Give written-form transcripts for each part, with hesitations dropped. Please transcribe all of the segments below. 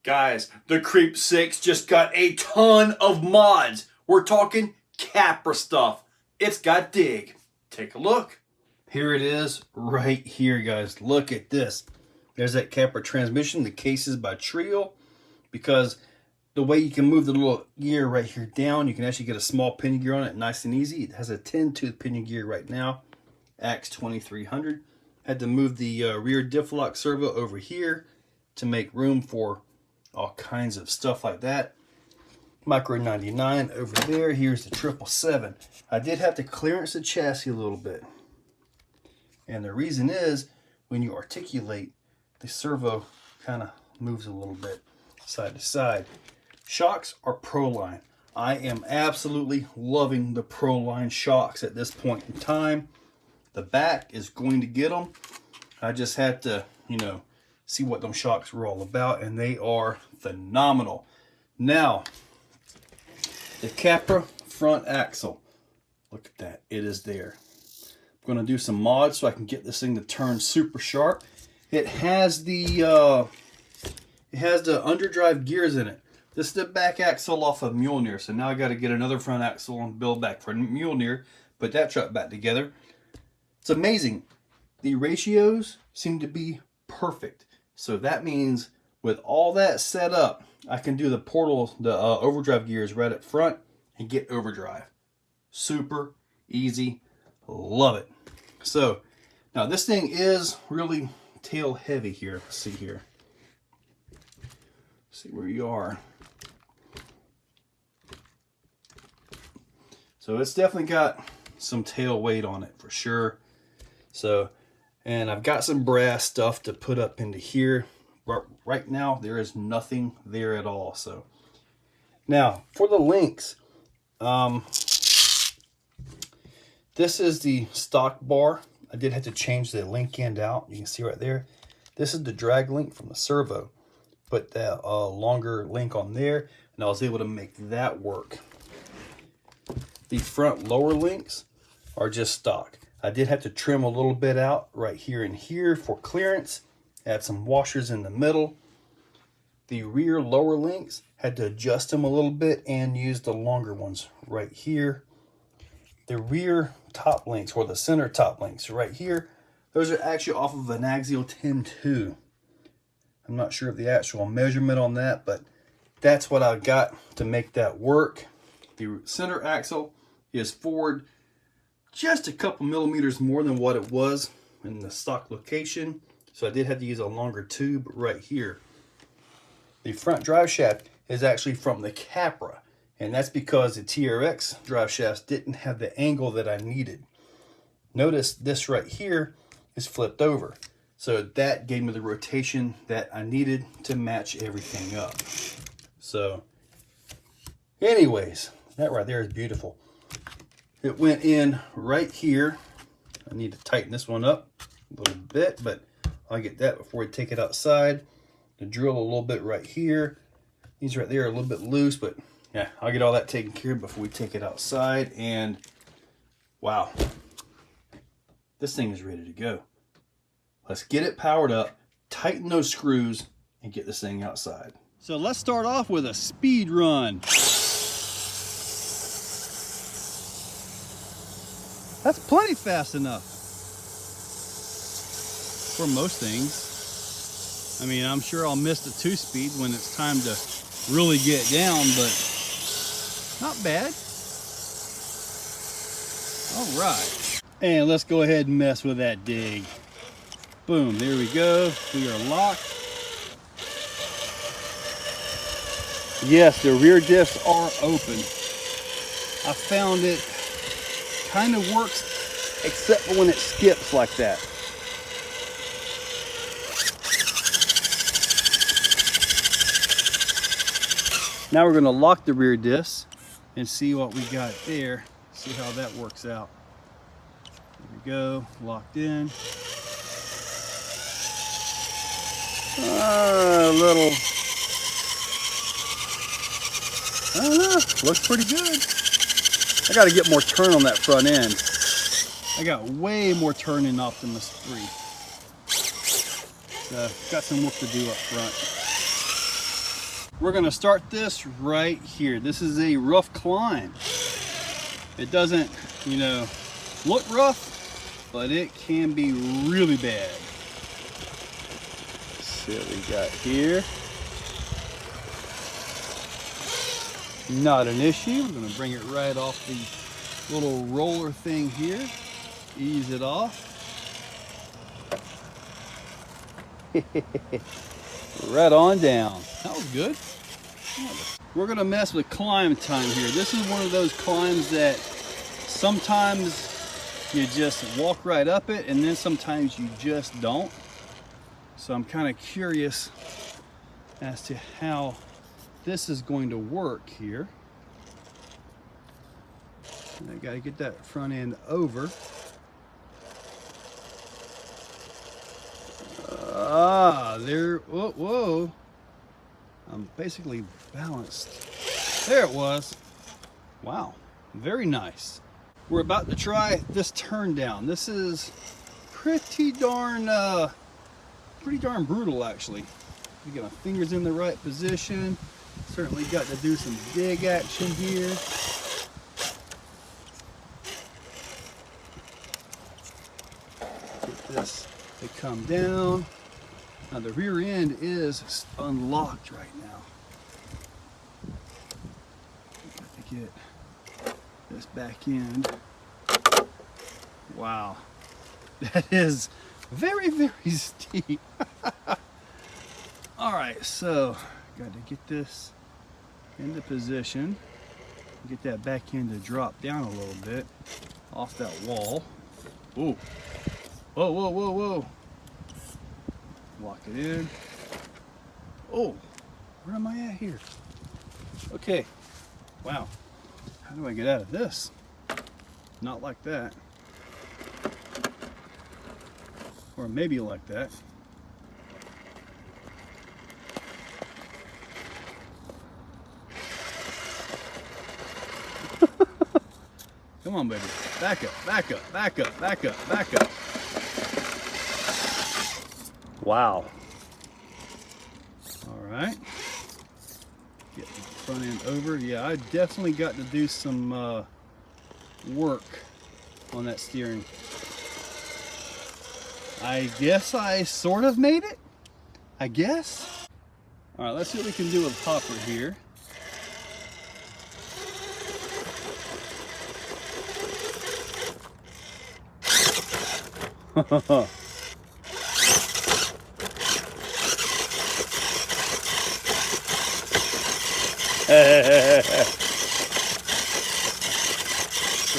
Guys, the Creep6 just got a ton of mods. We're talking Capra stuff. It's got dig. Take a look. Here it is right here, guys. Look at this. There's that Capra transmission. The case is by Treal, because the way you can move the little gear right here down, you can actually get a small pinion gear on it, nice and easy. It has a 10-tooth pinion gear right now, AX 2300. Had to move the rear diff lock servo over here to make room for all kinds of stuff like that. Micro 99 over there. Here's the 777. I did have to clearance the chassis a little bit, and the reason is when you articulate, the servo kind of moves a little bit side to side. Shocks are Proline. I am absolutely loving the Proline shocks at this point in time. The back is going to get them. I just had to, see what them shocks were all about, and they are phenomenal. Now, the Capra front axle. Look at that. It is there. I'm going to do some mods so I can get this thing to turn super sharp. It has the underdrive gears in it. This is the back axle off of Mjolnir, so now I got to get another front axle and build back for Mjolnir, put that truck back together. It's amazing. The ratios seem to be perfect. So that means with all that set up, I can do the overdrive gears right up front and get overdrive. Super easy. Love it. So now this thing is really tail heavy here. Let's see here. See where you are. So it's definitely got some tail weight on it for sure. So, and I've got some brass stuff to put up into here. But right now there is nothing there at all. So now for the links, this is the stock bar. I did have to change the link end out. You can see right there. This is the drag link from the servo. Put that longer link on there, and I was able to make that work. The front lower links are just stock. I did have to trim a little bit out right here and here for clearance. Add some washers in the middle. The rear lower links, had to adjust them a little bit and use the longer ones right here. The rear top links, or the center top links right here, those are actually off of an Axial 10-2. I'm not sure of the actual measurement on that, but that's what I got to make that work. The center axle is forward just a couple millimeters more than what it was in the stock location. So I did have to use a longer tube right here. The front drive shaft is actually from the Capra, and that's because the TRX drive shafts didn't have the angle that I needed. Notice this right here is flipped over. So that gave me the rotation that I needed to match everything up. So anyways, that right there is beautiful. It went in right here. I need to tighten this one up a little bit, but I'll get that before we take it outside. To drill a little bit right here. These right there are a little bit loose, but yeah, I'll get all that taken care of before we take it outside. And wow, this thing is ready to go. Let's get it powered up, tighten those screws, and get this thing outside. So let's start off with a speed run. That's plenty fast enough for most things. I mean, I'm sure I'll miss the 2-speed when it's time to really get down, but not bad. All right. And let's go ahead and mess with that dig. Boom, there we go. We are locked. Yes, the rear diffs are open. I found it kind of works, except for when it skips like that. Now we're going to lock the rear diffs and see what we got there. See how that works out. There we go, locked in. Little, I don't know, looks pretty good. I got to get more turn on that front end. I got way more turn in Optimus 3. Got some work to do up front. We're gonna start this right here. This is a rough climb. It doesn't, you know, look rough, but it can be really bad. Let's see what we got here. Not an issue. We're gonna bring it right off the little roller thing here. Ease it off. Right on down. That was good. We're gonna mess with climb time here. This is one of those climbs that sometimes you just walk right up it, and then sometimes you just don't. So I'm kind of curious as to how this is going to work here. And I got to get that front end over. There, whoa, whoa. I'm basically balanced. There it was. Wow, very nice. We're about to try this turn down. This is pretty darn brutal actually. We got my fingers in the right position. Certainly got to do some dig action here. Get this to come down. Now the rear end is unlocked right now. Got to get this back end. Wow, that is very, very steep. All right, so got to get this into position. Get that back end to drop down a little bit off that wall. Ooh. Whoa, whoa, whoa, whoa. Lock it in. Oh, where am I at here? Okay. Wow. How do I get out of this? Not like that. Or maybe like that. Come on, baby. Back up, back up, back up, back up, back up. Wow. All right. Get the front end over. Yeah, I definitely got to do some work on that steering. I guess I sort of made it. I guess. All right, let's see what we can do with hopper here. So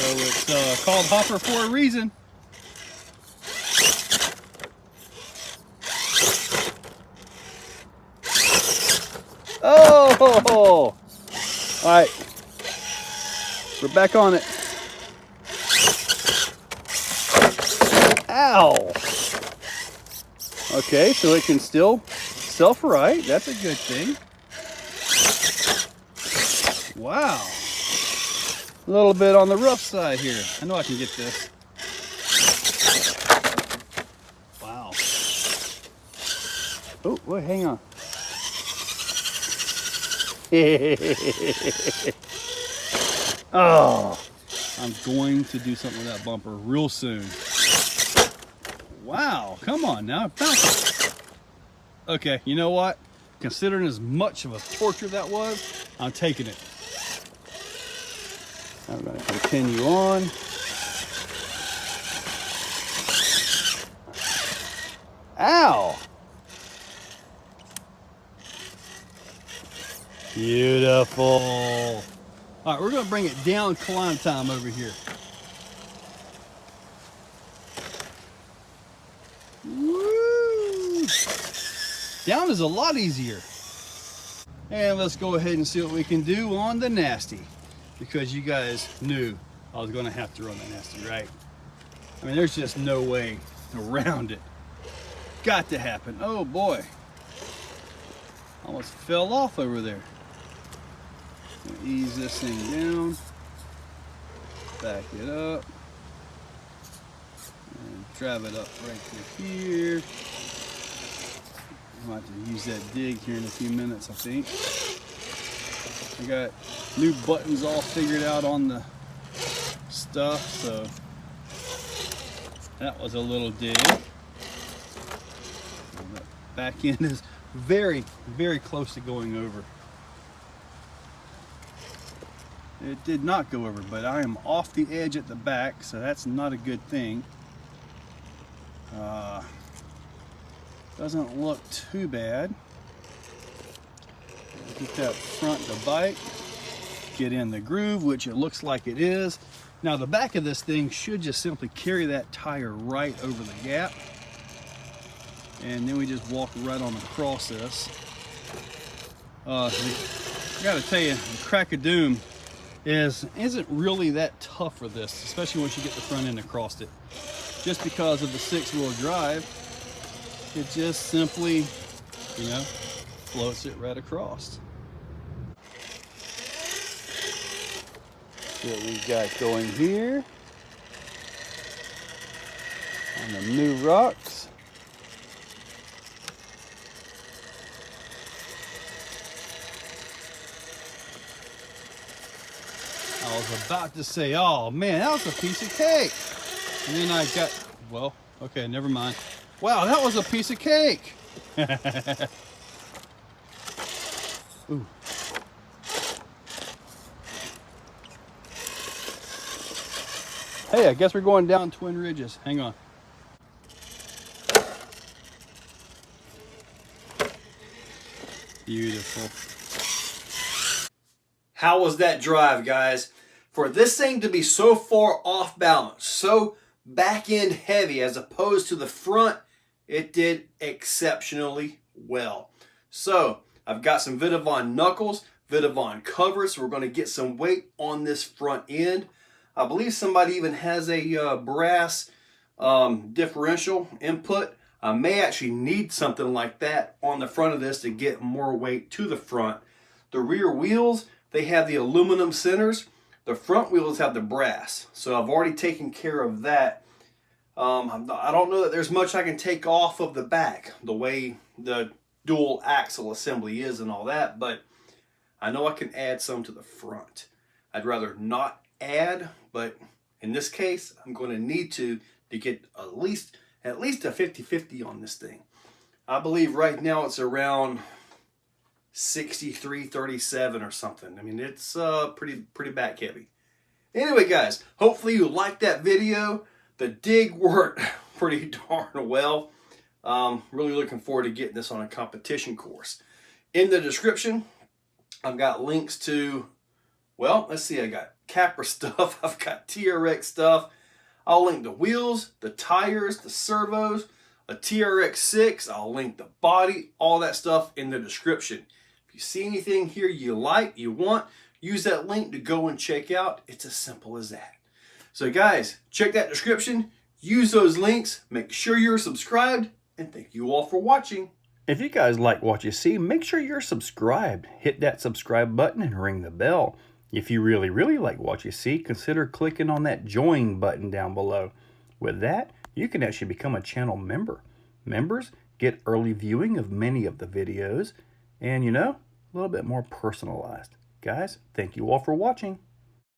it's called hopper for a reason. Oh! All right, we're back on it. Ow! Okay, so it can still self-right. That's a good thing. Wow. A little bit on the rough side here. I know I can get this. Wow. Oh, wait, hang on. Oh, I'm going to do something with that bumper real soon. Wow, come on now. Okay, you know what? Considering as much of a torture that was, I'm taking it. I'm going to continue on. Ow! Beautiful. All right, we're going to bring it down climb time over here. Woo! Down is a lot easier. And let's go ahead and see what we can do on the nasty, because you guys knew I was going to have to run the nasty, right? I mean, there's just no way around it. Got to happen. Oh boy. Almost fell off over there. Ease this thing down. Back it up. And drive it up right to here. I'll have to use that dig here in a few minutes, I think. I got new buttons all figured out on the stuff, so that was a little dig. And the back end is very, very close to going over. It did not go over, but I am off the edge at the back, so that's not a good thing. Doesn't look too bad. Get that front to bite, get in the groove, which it looks like it is. Now the back of this thing should just simply carry that tire right over the gap, and then we just walk right on across this. I gotta tell you, the crack of doom isn't really that tough for this, especially once you get the front end across it. Just because of the 6-wheel drive, it just simply, you know, floats it right across. What we got going here on the new rocks. I was about to say, oh man, that was a piece of cake. And then I got, well, okay, never mind. Wow, that was a piece of cake. Ooh. Hey, I guess we're going down Twin Ridges. Hang on. Beautiful. How was that drive, guys? For this thing to be so far off balance, so back end heavy as opposed to the front, it did exceptionally well. So I've got some Vidavon knuckles, Vidavon covers. So we're going to get some weight on this front end. I believe somebody even has a brass differential input. I may actually need something like that on the front of this to get more weight to the front. The rear wheels, they have the aluminum centers. The front wheels have the brass. So I've already taken care of that. I don't know that there's much I can take off of the back, the way the dual axle assembly is and all that, but I know I can add some to the front. I'd rather not add, but in this case, I'm going to need to get at least a 50-50 on this thing. I believe right now it's around 63-37 or something. I mean, it's pretty back heavy. Anyway, guys, hopefully you liked that video. The dig worked pretty darn well. Really looking forward to getting this on a competition course. In the description, I've got links to, well, let's see, I got Capra stuff, I've got TRX stuff. I'll link the wheels, the tires, the servos, a TRX6. I'll link the body, all that stuff in the description. If you see anything here you like, you want, use that link to go and check out. It's as simple as that. So guys, check that description, use those links, make sure you're subscribed, and thank you all for watching. If you guys like what you see, make sure you're subscribed. Hit that subscribe button and ring the bell. If you really like what you see, consider clicking on that join button down below. With that, you can actually become a channel member. Members get early viewing of many of the videos and, you know, a little bit more personalized. Guys, thank you all for watching.